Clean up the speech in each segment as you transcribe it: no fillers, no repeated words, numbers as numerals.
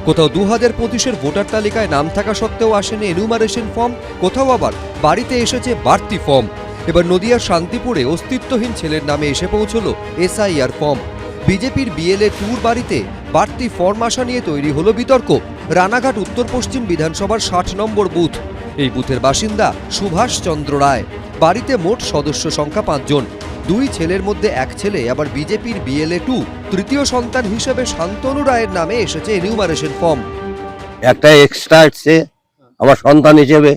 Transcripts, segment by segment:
কোথাও 2025-এর ভোটার তালিকায় নাম থাকা সত্ত্বেও আসেনি এনুমারেশন ফর্ম, কোথাও আবার বাড়িতে এসেছে বাড়তি ফর্ম। এবার নদিয়ার শান্তিপুরে অস্তিত্বহীন ছেলের নামে এসে পৌঁছল এসআইআর ফর্ম। বিজেপির বিএলএ টুর বাড়িতে বাড়তি ফর্ম আসা নিয়ে তৈরি হলো বিতর্ক। রানাঘাট উত্তর পশ্চিম বিধানসভার 60 নম্বর বুথ। এই বুথের বাসিন্দা সুভাষ চন্দ্র রায়। বাড়িতে মোট সদস্য সংখ্যা 5 জন। 2 ছেলের মধ্যে এক ছেলে আবার বিজেপির বিএলএ টু। তৃতীয় সন্তান হিসেবে শান্তনু রায়ের নামে এসেছে এনিউমারেশন ফর্ম। একটা এক্সট্রা আসছে আমার সন্তান হিসেবে।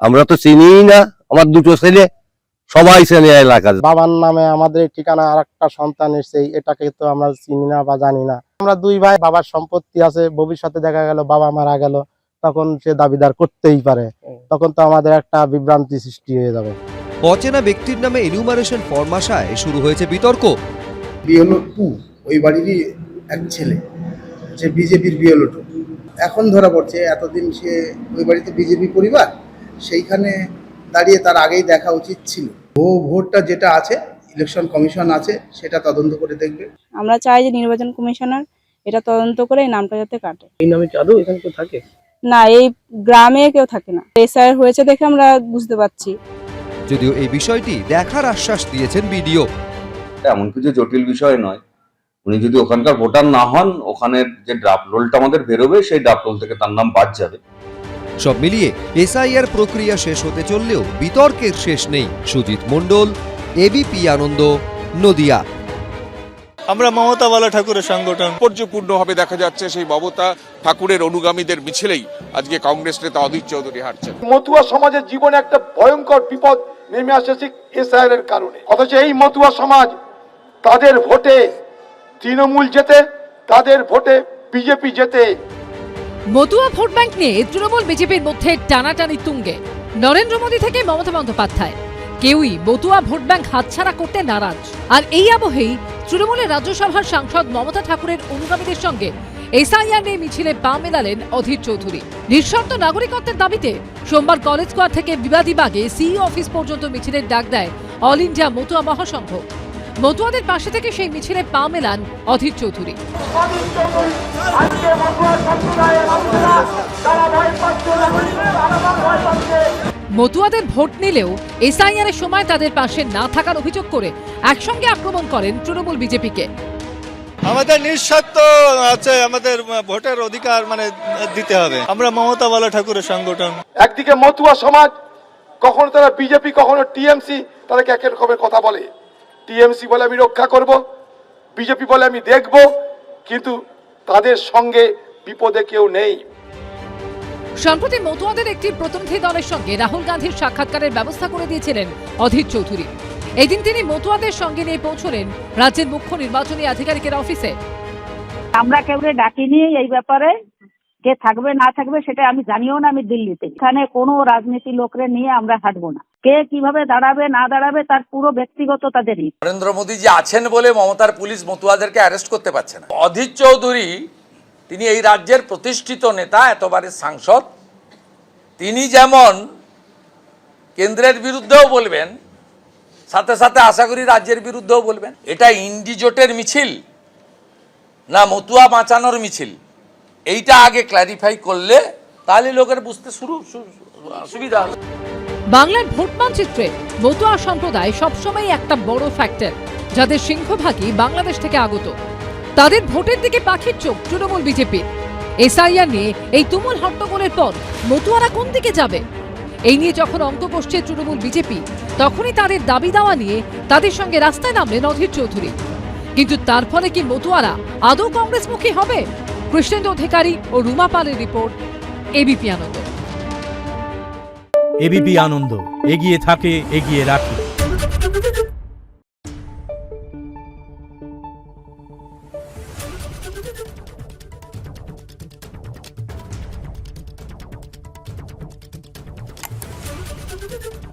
আমরা তো চিনিই না, আমার 2টো ছেলে, সবাই চেনে এলাকার। বাবার নামে আমাদের ঠিকানা আর একটা সন্তান এসছে, এটাকে তো আমরা চিনি না বা জানি না। আমরা 2 ভাই, বাবার সম্পত্তি আছে, ভবিষ্যতে দেখা গেল বাবা মারা গেল, তখন সে দাবিদার করতেই পারে, তখন তো আমাদের একটা বিভ্রান্তি সৃষ্টি হয়ে যাবে। অচেনা ব্যক্তির নামে এনিউমারেশন ফর্ম আসায় শুরু হয়েছে বিতর্ক। বিএলও টু ওই বাড়িরই এক ছেলে, যে বিজেপির বিএলও টু। এখন ধরা পড়ছে এতদিন সে ওই বাড়িতে বিজেপি পরিবার, সেইখানে দাঁড়িয়ে তার আগেই দেখা উচিত ছিল। ভোটটা যেটা আছে, ইলেকশন কমিশন আছে, সেটা তদন্ত করে দেখবে। আমরা চাই যে নির্বাচন কমিশনার এটা তদন্ত করে এই নামটা যাতে কাটে। এই নামে আদৌ এখানে কেউ থাকে না, এই গ্রামে কেউ থাকে না। এসআইআর হয়েছে দেখে আমরা বুঝতে পারছি। যদিও এই বিষয়টি দেখার আশ্বাস দিয়েছেন বিডিও। এমন কিছু জটিল বিষয় নয়। উনি যদি ওখানকার ভোটার না হন, ওখানের যে ড্রাফট রোলটা আমাদের বেরোবে, সেই ড্রাফট রোল থেকে তার নাম বাদ যাবে। সব মিলিয়ে এসআইআর প্রক্রিয়া শেষ হতে চললেও বিতর্কের শেষ নেই। সুজিত মণ্ডল, এবিপি আনন্দ, নদিয়া। আমরা মমতা বালা ঠাকুরের সংগঠন। তাৎপর্যপূর্ণভাবে দেখা যাচ্ছে সেই মমতা ঠাকুরের অনুগামীদের মিছিলেই আজকে কংগ্রেস নেতা অধীর চৌধুরী হাঁটছেন। মতুয়া সমাজের জীবনে একটা ভয়ঙ্কর বিপদ নেমে আসছে এসআইআর এর কারণে। অথচ এই মতুয়া সমাজ, তাদের ভোটে তৃণমূল জেতে, তাদের ভোটে বিজেপি জেতে। মতুয়া ভোট ব্যাংক নিয়ে তৃণমূল বিজেপির মধ্যে টানাটানি তুঙ্গে। নরেন্দ্র মোদী থেকে মমতা বন্দ্যোপাধ্যায় কেউই মতুয়া ভোট ব্যাংক হাতছাড়া করতে নারাজ। আর এই আবহেই তৃণমূলের রাজ্যসভার সাংসদ মমতা ঠাকুরের অনুগামীদের সঙ্গে এসআইআর নিয়ে মিছিলে পা মেলালেন অধীর চৌধুরী। নিঃশর্ত নাগরিকত্বের দাবিতে সোমবার কলেজ স্কোয়ার থেকে বিবাদীবাগে সিইও অফিস পর্যন্ত মিছিলের ডাক দেয় অল ইন্ডিয়া মতুয়া মহাসংঘ। মতুয়াদের পাশে থেকে সেই মিছিলে পা মেলান অধীর চৌধুরী। মতুয়াদের ভোট নিলেও এসআইআর এর সময় তাদের পাশে না থাকার অভিযোগ করে একসঙ্গে আক্রমণ করেন তৃণমূল বিজেপিকে। আমাদের নিঃস্বার্থ আছে, আমাদের ভোটের অধিকার দিতে হবে। আমরা মমতা বালা ঠাকুরের সংগঠন। একদিকে মতুয়া সমাজ, কখনো তারা বিজেপি, কখনো টিএমসি, তাদেরকে এক রকমের কথা বলে। টিএমসি বলে আমি রক্ষা করব, বিজেপি বলে আমি দেখব, কিন্তু তাদের সঙ্গে বিপদে কেউ নেই। সম্প্রতি মতুয়াদের একটি প্রতিনিধি দলের সঙ্গে রাহুল গান্ধীর সাক্ষাৎকারের ব্যবস্থা করে দিয়েছিলেন অধীর চৌধুরী। এদিন তিনি মতুয়াদের সঙ্গে নিয়ে পৌঁছলেন রাজ্যের মুখ্য নির্বাচনী আধিকারিকের অফিসে। আমরা কেউ ডাকিনি এই ব্যাপারে, কে থাকবে না থাকবে সেটা আমি জানিও না। আমি দিল্লিতে, এখানে কোনো রাজনীতি লোকরে নিয়ে আমরা হাঁটবো না। কে কিভাবে দাঁড়াবে না দাঁড়াবে তার পুরো ব্যক্তিগত তাদেরই। নরেন্দ্র মোদী যে আছেন বলে মমতার পুলিশ মতুয়াদেরকে অ্যারেস্ট করতে পারছে না। অধীর চৌধুরী তিনি এই রাজ্যের প্রতিষ্ঠিত নেতা, এতবারের সাংসদ। তিনি যেমন কেন্দ্রের বিরুদ্ধেও বলবেন, সাথে সাথে আশা করি রাজ্যের বিরুদ্ধেও বলবেন। এটা ইন্ডি জোটের মিছিল না মতুয়া বাঁচানোর মিছিল, এইটা আগে ক্ল্যারিফাই করলে তাহলে লোকের বুঝতে সুবিধা হবে। বাংলার ভোট মানচিত্রে মতুয়া সম্প্রদায় সবসময় একটা বড় ফ্যাক্টর, যাদের সিংহভাগই বাংলাদেশ থেকে আগত। তাদের ভোটের দিকে পাখির চোখ তৃণমূল বিজেপির। এসআইআর নিয়ে এই তুমুল হট্টগোলের পর মতুয়ারা কোন দিকে যাবে, এই নিয়ে যখন অঙ্ক কষছে তৃণমূল বিজেপি, তখনই তাদের দাবি দাওয়া নিয়ে তাদের সঙ্গে রাস্তায় নামলেন অধীর চৌধুরী। কিন্তু তার ফলে কি মতুয়ারা আদৌ কংগ্রেসমুখী হবে? কৃষ্ণেন্দু অধিকারী ও রুমা পালের রিপোর্ট, এবিপি আনন্দ। এবিপি আনন্দ, এগিয়ে থাকে, এগিয়ে রাখে। Thank you.